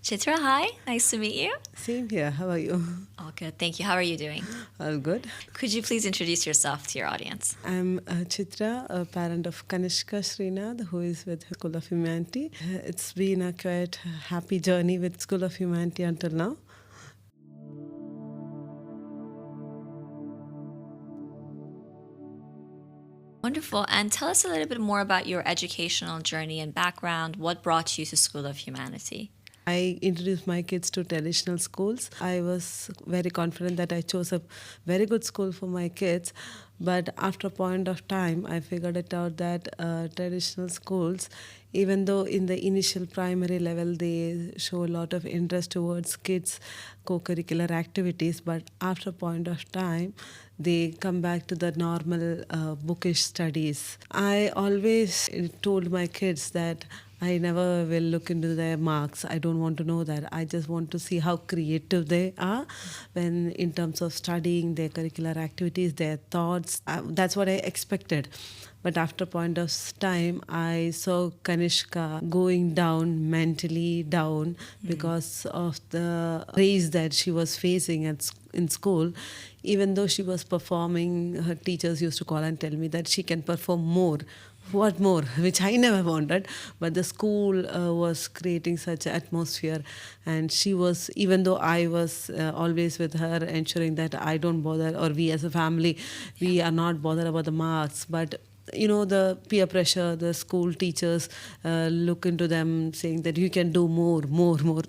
Chithra, hi. Nice to meet you. Same here. How are you? All good. Thank you. How are you doing? All good. Could you please introduce yourself to your audience? I'm Chithra, a parent of Kanishka Srinath, who is with School of Humanity. It's been a quite happy journey with School of Humanity until now. Wonderful. And tell us a little bit more about your educational journey and background. What brought you to School of Humanity? I introduced my kids to traditional schools. I was very confident that I chose a very good school for my kids. But after a point of time, I figured it out that traditional schools, even though in the initial primary level they show a lot of interest towards kids' co-curricular activities, but after a point of time, they come back to the normal bookish studies. I always told my kids that I never will look into their marks. I don't want to know that. I just want to see how creative they are when in terms of studying their curricular activities, their thoughts. That's what I expected. But after a point of time, I saw Kanishka going down, mentally down, because of the praise that she was facing in school. Even though she was performing, her teachers used to call and tell me that she can perform more. What more? Which I never wanted, but the school was creating such an atmosphere, and she was, even though I was always with her, ensuring that I don't bother, or we as a family, we are not bothered about the marks, but the peer pressure, the school teachers look into them saying that you can do more,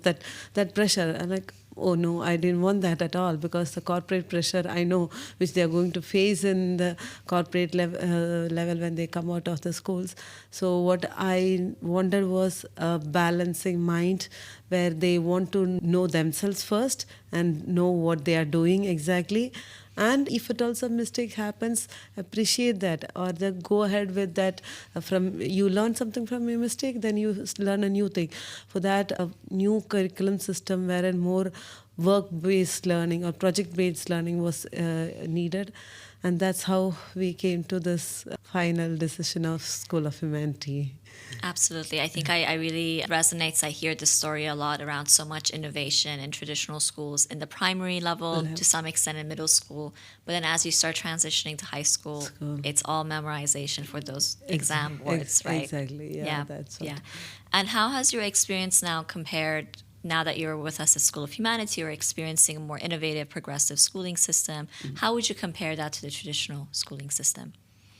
that pressure. And like, oh no, I didn't want that at all, because the corporate pressure I know which they are going to face in the corporate level when they come out of the schools. So what I wanted was a balancing mind where they want to know themselves first and know what they are doing exactly. And if at all some mistake happens, appreciate that, or go ahead with that. From you learn something from your mistake, then you learn a new thing. For that, a new curriculum system wherein more work-based learning or project-based learning was needed. And that's how we came to this final decision of School of Humanity. Absolutely. I think I really resonates. I hear this story a lot around so much innovation in traditional schools in the primary level, to some extent in middle school. But then as you start transitioning to high school, it's all memorization for those exam boards, right? Exactly. Yeah, that's what. Yeah. And how has your experience now compared, now that you're with us at School of Humanity, you're experiencing a more innovative, progressive schooling system? How would you compare that to the traditional schooling system?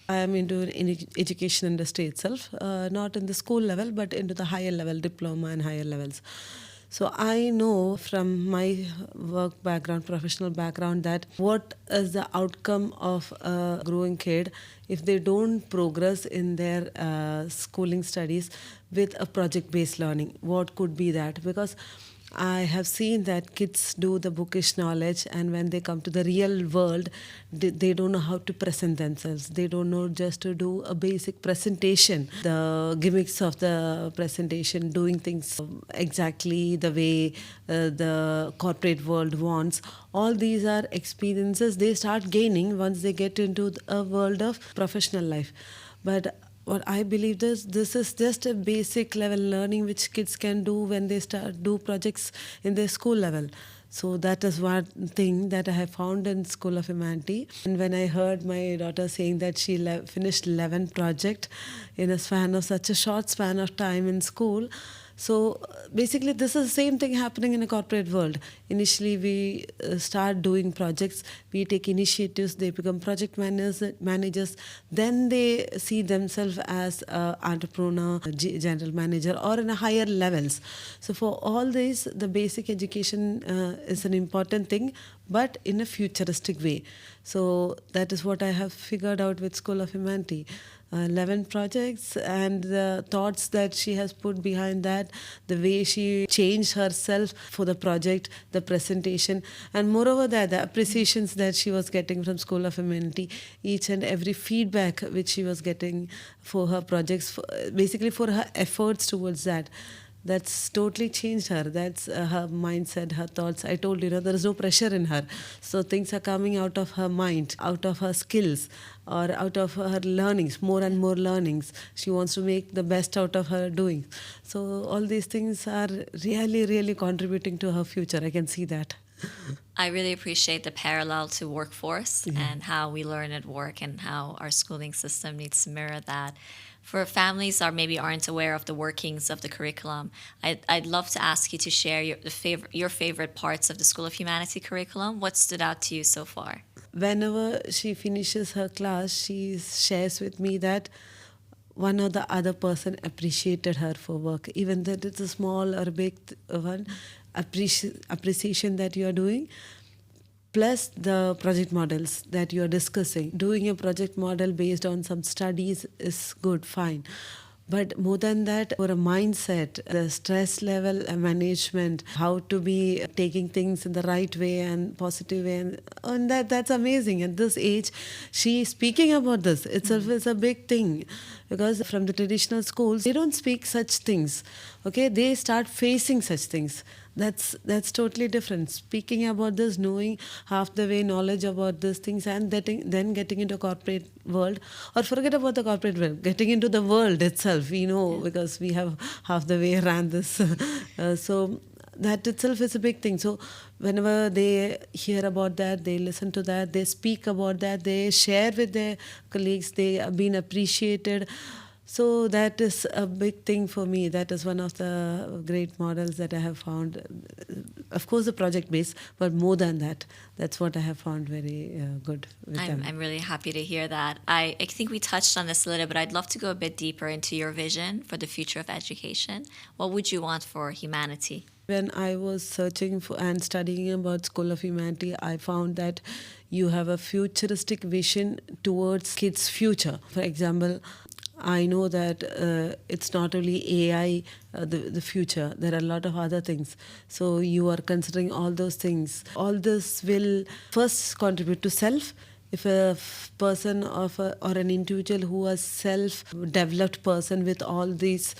I am into education industry itself, not in the school level, but into the higher level, diploma and higher levels. So I know from my work background, professional background, that what is the outcome of a growing kid if they don't progress in their schooling studies with a project-based learning. What could be that? Because I have seen that kids do the bookish knowledge, and when they come to the real world, they don't know how to present themselves. They don't know just to do a basic presentation, the gimmicks of the presentation, doing things exactly the way the corporate world wants. All these are experiences they start gaining once they get into a world of professional life. But what I believe this is just a basic level learning which kids can do when they start do projects in their school level. So that is one thing that I have found in School of Humanity. And when I heard my daughter saying that she finished 11 project in a span of such a short span of time in school, so basically, this is the same thing happening in a corporate world. Initially, we start doing projects, we take initiatives, they become project managers, then they see themselves as entrepreneur, general manager, or in a higher levels. So for all this, the basic education is an important thing, but in a futuristic way. So that is what I have figured out with School of Humanity. 11 projects, and the thoughts that she has put behind that, the way she changed herself for the project, the presentation, and moreover that the appreciations that she was getting from School of Humanity, each and every feedback which she was getting for her projects, basically for her efforts towards that. That's totally changed her. That's her mindset, her thoughts. I told you, there is no pressure in her. So things are coming out of her mind, out of her skills, or out of her learnings, more and more learnings. She wants to make the best out of her doing. So all these things are really, really contributing to her future. I can see that. I really appreciate the parallel to workforce and how we learn at work and how our schooling system needs to mirror that. For families that maybe aren't aware of the workings of the curriculum, I'd love to ask you to share your favorite parts of the School of Humanity curriculum. What stood out to you so far? Whenever she finishes her class, she shares with me that one or the other person appreciated her for work, even that it's a small or big one. Appreciation that you are doing, plus the project models that you are discussing. Doing a project model based on some studies is good, fine. But more than that, for a mindset, the stress level management, how to be taking things in the right way and positive way, and that's amazing. At this age, she speaking about this itself is a big thing, because from the traditional schools, they don't speak such things. Okay, they start facing such things. That's totally different. Speaking about this, knowing half the way knowledge about these things, and then getting into corporate world, or forget about the corporate world, getting into the world itself. Because we have half the way ran this. So that itself is a big thing. So whenever they hear about that, they listen to that, they speak about that, they share with their colleagues, they have been appreciated. So that is a big thing for me. That is one of the great models that I have found. Of course, the project base, but more than that, that's what I have found very good with them. I'm really happy to hear that. I think we touched on this a little, but I'd love to go a bit deeper into your vision for the future of education. What would you want for humanity? When I was searching for and studying about School of Humanity, I found that you have a futuristic vision towards kids' future. For example, I know that it's not only AI, the future. There are a lot of other things. So you are considering all those things. All this will first contribute to self. If a person or an individual who is self-developed person with all these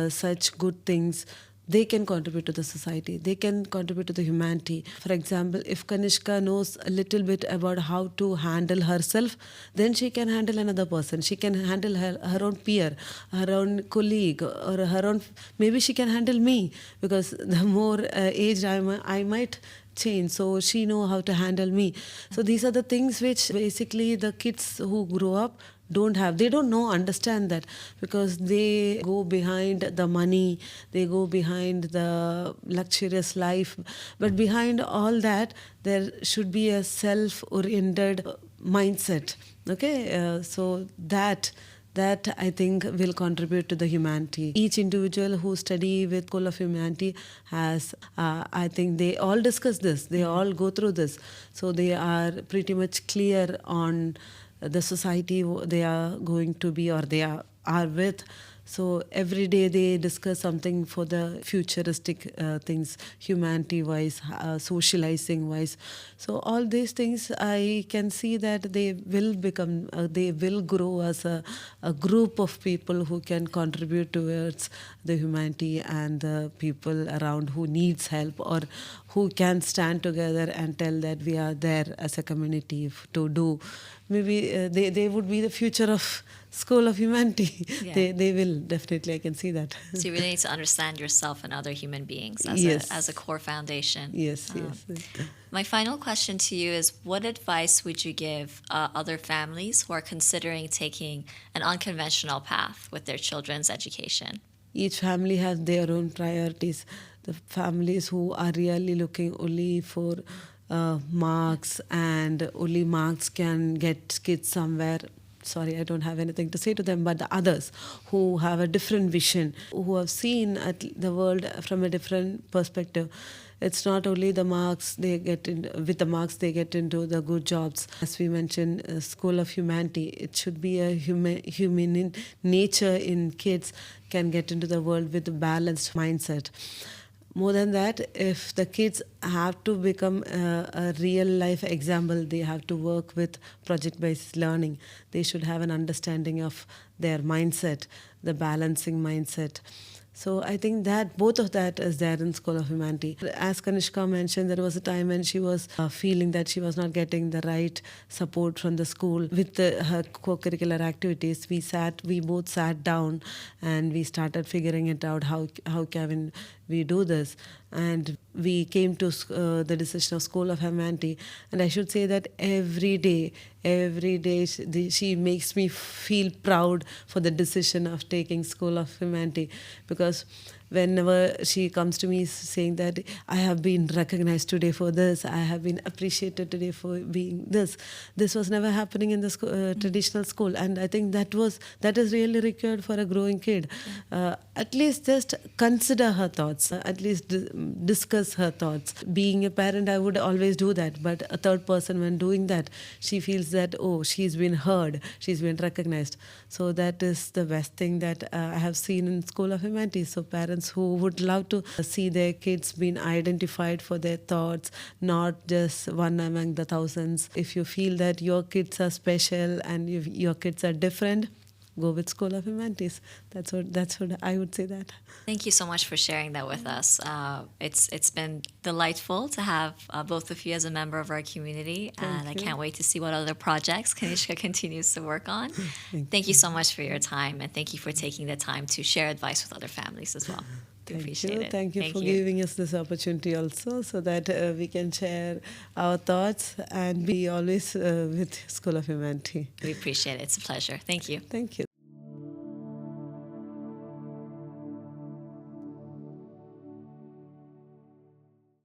such good things, they can contribute to the society. They can contribute to the humanity. For example, if Kanishka knows a little bit about how to handle herself, then she can handle another person. She can handle her own peer, her own colleague, or her own. Maybe she can handle me, because the more aged I might change, so she know how to handle me. So these are the things which basically the kids who grow up don't have. They don't know, understand that, because they go behind the money, they go behind the luxurious life, but behind all that there should be a self-oriented mindset. Okay, so that I think will contribute to the humanity. Each individual who study with School of Humanity has, I think they all discuss this, they all go through this. So they are pretty much clear on the society they are going to be, or they are with. So every day they discuss something for the futuristic things, humanity-wise, socializing-wise. So all these things, I can see that they will become, they will grow as a group of people who can contribute towards the humanity and the people around who needs help, or who can stand together and tell that we are there as a community to do. Maybe they would be the future of School of Humanity. Yeah. They will definitely. I can see that. So you really need to understand yourself and other human beings Yes. as a core foundation. Yes, Um, yes. My final question to you is, what advice would you give other families who are considering taking an unconventional path with their children's education? Each family has their own priorities. The families who are really looking only for marks, and only marks can get kids somewhere. Sorry, I don't have anything to say to them, but the others who have a different vision, who have seen at the world from a different perspective. It's not only the marks they get in, with the marks they get into the good jobs. As we mentioned, School of Humanity, it should be a human in nature in kids can get into the world with a balanced mindset. More than that, if the kids have to become a real life example, they have to work with project based learning. They should have an understanding of their mindset, the balancing mindset. So I think that both of that is there in School of Humanity. As Kanishka mentioned, there was a time when she was feeling that she was not getting the right support from the school with her co-curricular activities. We both sat down and we started figuring it out. How can we do this? And we came to the decision of School of Humanity. And I should say that every day she makes me feel proud for the decision of taking School of Humanity, because whenever she comes to me saying that I have been recognized today for this, I have been appreciated today for being this was never happening in the traditional school. And I think that is really required for a growing kid. At least just consider her thoughts, at least discuss her thoughts. Being a parent, I would always do that, but a third person, when doing that, she feels that, oh, she's been heard, she's been recognized. So that is the best thing that I have seen in School of Humanities. So parents who would love to see their kids being identified for their thoughts, not just one among the thousands. If you feel that your kids are special and your kids are different, go with School of Humanities. That's what I would say that. Thank you so much for sharing that with us. It's been delightful to have both of you as a member of our community, and I can't wait to see what other projects Kanishka continues to work on. Thank you so much for your time, and thank you for taking the time to share advice with other families as well. We appreciate it. Thank you for giving us this opportunity also, so that we can share our thoughts and be always with School of Humanity. We appreciate it. It's a pleasure. Thank you. Thank you.